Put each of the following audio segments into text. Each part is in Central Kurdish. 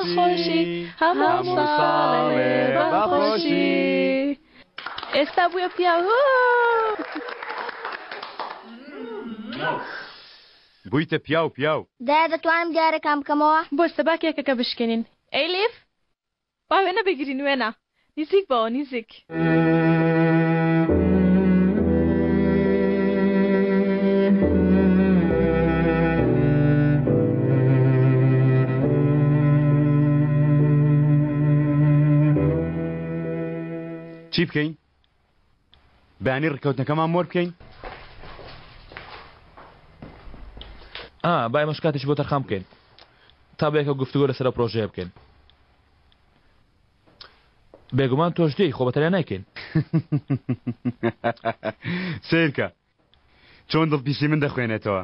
بخۆشی هەموو ساڵێ بەخۆشی ئێستا بووە پیاو بوویتە پیاو پیاو دایە دەتوانم دیارەکان بکەمەوە بۆستە با کێکەکە بشکێنین ئەیلیف با وێنە بگرین وێنە نزیک بەوە نزیک چی بکەین؟ بەیانی ڕکەوتنەکەمان مۆر بکەین؟ با ئێمەش کاتێکی بۆ تەرخان بکەین تا بەیەکە گفتوگۆ لەسەر پرۆژەیە بکەین بێگومان تۆش دێی خۆ بەتەریان نایکەین سیرکە چۆن دڵپیسی من دەخوێنێتەوە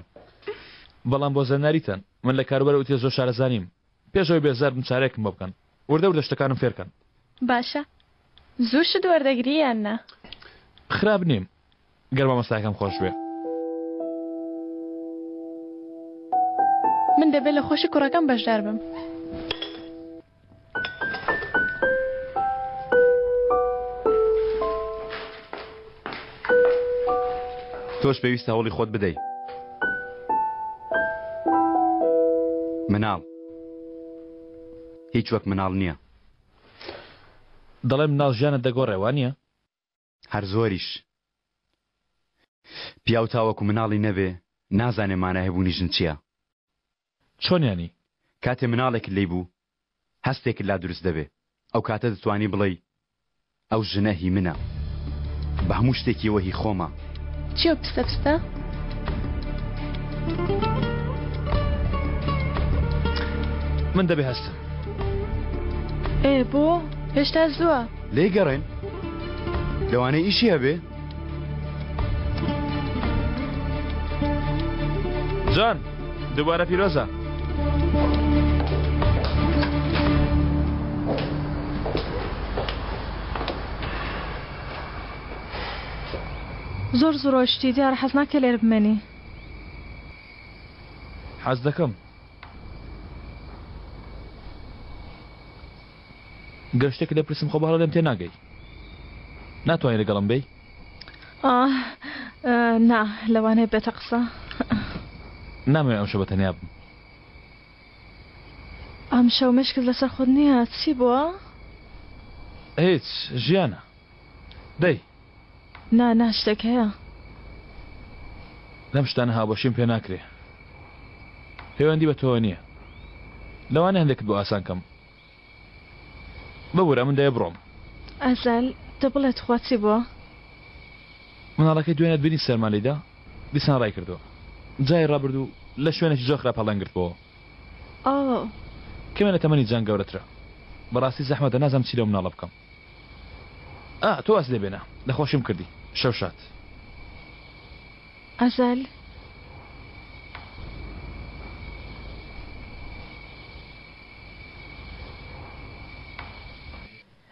بەڵام بۆ زەناریتەن من لە کاروبەر وتێ زۆر شارەزانیم پێشەوەی بێزار بم چارێکم بۆ بکەن وردە وردە شتەکانم فێرکەن باشە زوو شت وەردەگری یان نا خراپ نیم گەرما مەستاکەم خۆش بێ من دەبێت لە خۆشی کوڕەکەم بەشدار بم تۆش پێویستە هەوڵی خۆت بدەی مناڵ هیچ وەک مناڵ نییە دەڵێ مناڵ ژیانت دەگۆڕێوان نییە هەر زۆریش پیاو تاوەکو مناڵی نەبێ نازانێ مانای هەبوونی ژن چییە چۆنیانی کاتێ مناڵێک لێی بوو هەستێک لا دروست دەبێ ئەو کاتە دەتوانی بڵێ ئەو ژنە هی منە بە هەموو شتێکیەوە هی خۆمە چیۆ پستە پستە من دەبێ هەستم بۆ هێشتا زووە لێ گەڕێن لەوانەیە ئیشی هەبێ جان دووبارە پیرۆزە زۆر زۆرۆشتی دیارە حەز ناکە لێرە بمێنی حەز دەکەم گەر شتێک لێپرسم خۆ بەهەڵە لێم تێ ناگەی ناتوانێت لەگەڵم بێی نا لەوانەیە بێتە قسە نامەوێت ئەم شەو بەتەنیا بم ئەم شەو مشکل لەسەر خۆت نییە چی بووە؟ هیچ ژیانە دەی نا شتێک هەیە لەم شتانە هاوبەشیم پێ ناکرێ پەیوەندی بە تۆوە نییە لەوانە هەندێکت بۆ ئاسان کەم ببوورە من دەیە بڕۆم ئەزەل دەبڵێت خوا چی بووە؟ مناڵەکەی دوێنێت بینی سەرمانەیدا دیسان ڕای کردەوە جای ڕابردوو لە شوێنێکی زۆر خراپ هەڵەنگرتبەوە کەمێنە تەمەنی جان گەورەترە بەڕاستی زەحمەتە نازانم چی لەو مناڵە بکەم تۆ ئاس لێبێنە دەخۆشیم کردی شەو شات ئەزەل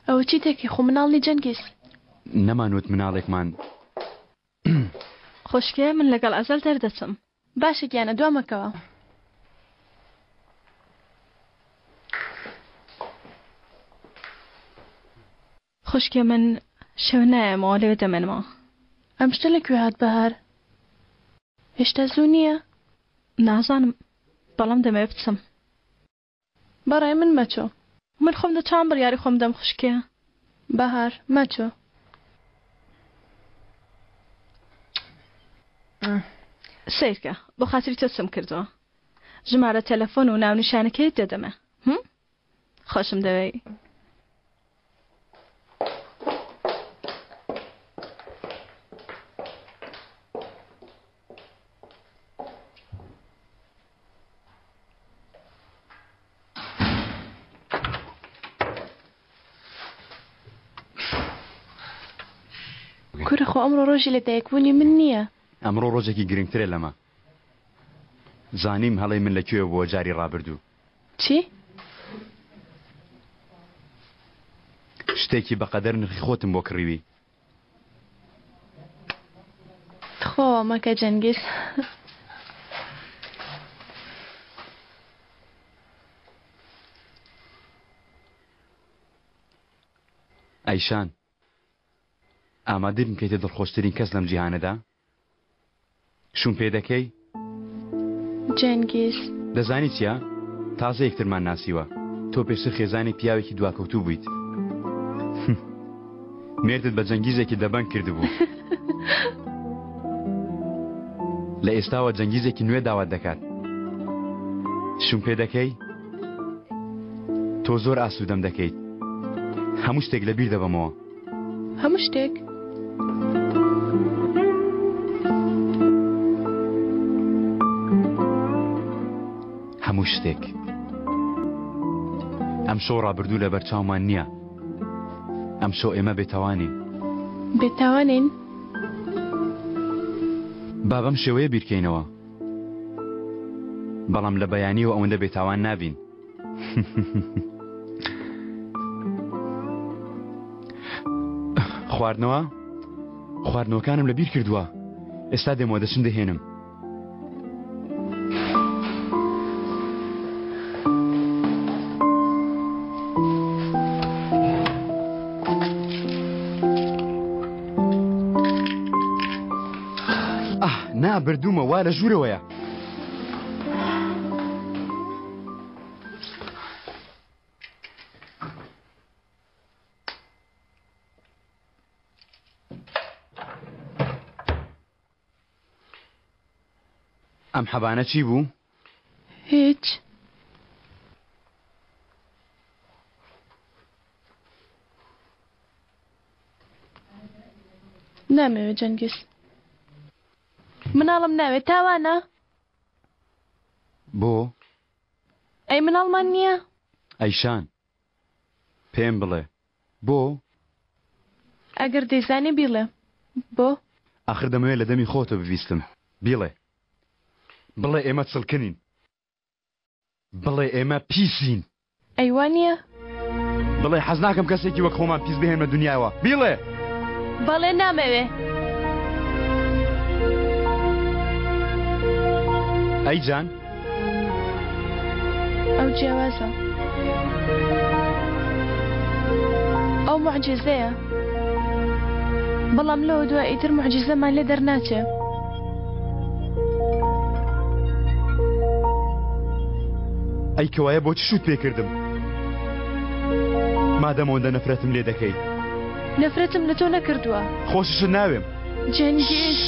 ئەوە چی تێکی خۆ مناڵی جەنگیز نەمانوت مناڵێکمان خۆشکێ من لەگەڵ ئەزەل دەردەچم باشە گیانە دوامەکەوە خۆشکێ من شەو نایەمەوە لێوێ دەمێنمەوە ئەم شتە لەکوێ هات بەهار هێشتا زوو نییە نازانم بەڵام دەمەوێت بچم بەڕای من مەچۆ من خۆم دەتوانم بڕیاری خۆم دەم خوشکێ بەهار مەچۆ سیرکە بۆ خاتری تۆ چم کردەوە ژمارە تەلەفۆن و ناونیشانەکەیت دەدەمە خۆشم دەوێت کورە خۆ ئەمڕۆ ڕۆژی لەدایکبوونی من نییە ئەمڕۆ ڕۆژێکی گرنگترێ لەمە زانیم هەڵەی من لەکوێ بۆ جاری ڕابردوو چی؟ شتێکی بەقەدەر نرخی خۆتم بۆ کڕیوی خۆ مەکە جەنگیز ئەیشان ئامادە بم کەیتە دڵخۆشترین کەس لەم جیهانەدا شوم پێ دەکەی جەنگیز دەزانی چیە تازە یەکترمان ناسیوە تۆ پێشتر خێزانی پیاوێکی دواکەوتوو بوویت مێردت بە جەنگیزێکی دەبەن کردبوو لە ئێستاوە جەنگیزێکی نوێ داوات دەکات شوم پێ دەکەی تۆ زۆر ئاسوودەم دەکەیت هەموو شتێک لەبیر دەبەمەوە هەموو شتێک هەموو شتێک ئەم شەو ڕابردوو لە بەرچاومان نییە ئەم شەو ئێمە بێتاوانین بێتاوانین با بەم شێوەیە بیرکەینەوە بەڵام لە بەیانیەوە ئەوەندە بێتاوان نابین خواردنەوەکانم لەبیر کردووە ئێستا دێمەوە دەچم دەهێنم نا بردوومە وا لە ژوورەوەیە ئەم حەبانە چی بوو؟ هیچ نامەوێت جەنگیز مناڵم ناوێت تاوانە بۆ؟ ئەی مناڵمان نییە؟ ئەیشان پێم بڵێ بۆ؟ ئەگەر دەیزانی بیڵێ بۆ؟ ئاخر دەمەوێت لە دەمی خۆتە بویستم بیڵێ بڵێ ئێمە چڵکنین بڵێ ئێمە پیسین ئەیوان نییە؟ بڵێ حەز ناکەم کەسێکی وەک خۆمان پیس بهێنمە دنیاوە بیڵێ بەڵێ نامەوێ ئەی جان ئەو جیاوازە ئەو موعجیزەیە بەڵام لەوە دوای ئیتر موعجیزەمان لێ دەرناچێ ئەی کەوایە بۆچی شوت پێ کردم مادەمەوەندە نەفرەتم لێ دەکەیت نەفرەتم لە تۆ نەکردووە خۆششت ناوێم جەنگیز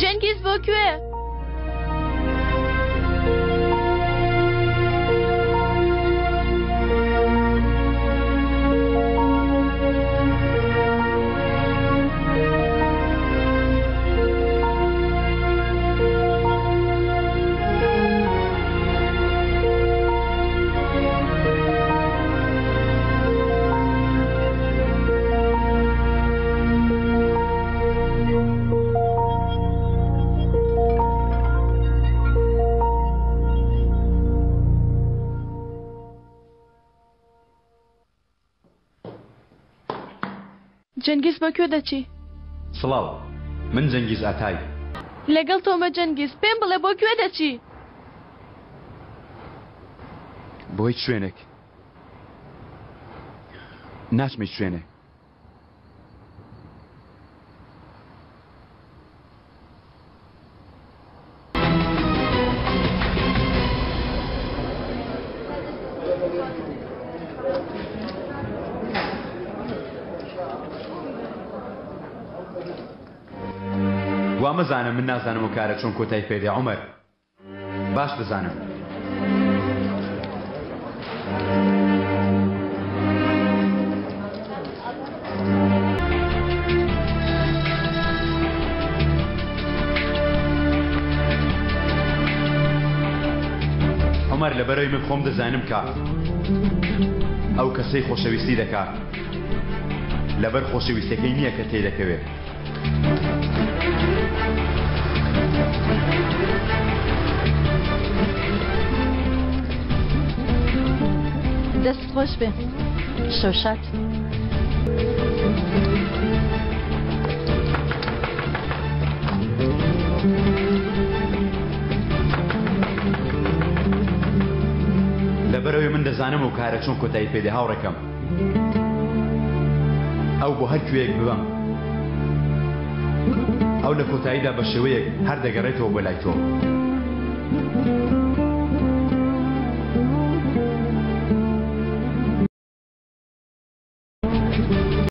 جەنگیز بۆ کوێ؟ جەنگیز بۆ کوێ دەچی؟ سڵاو من جەنگیز ئاتای لەگەڵ تۆمە جەنگیز پێم بڵێ بۆ کوێ دەچی؟ بۆ هیچ شوێنێک ناچمە شوێنێک وا مەزانم من نازانم و کارە چۆن کۆتای پێدێ عومەر باش بزانم عومەر لەبەرەوەی من خۆم دەزانم کە ئەو کەسەی خۆشەویستی دەکات لەبەر خۆشەویستەکەی نییە کە تێی دەکەوێت دەست خۆش بێ شەوشات لەبەرەوەی من دەزانم و کارە چۆن کۆتایی پێدێ هاوڕێکەم ئەو بۆ هەر کوێیەک ببەم ئەو لە کۆتاییدا بە شێوەیەک هەر دەگەڕێتەوە بۆ لای تۆ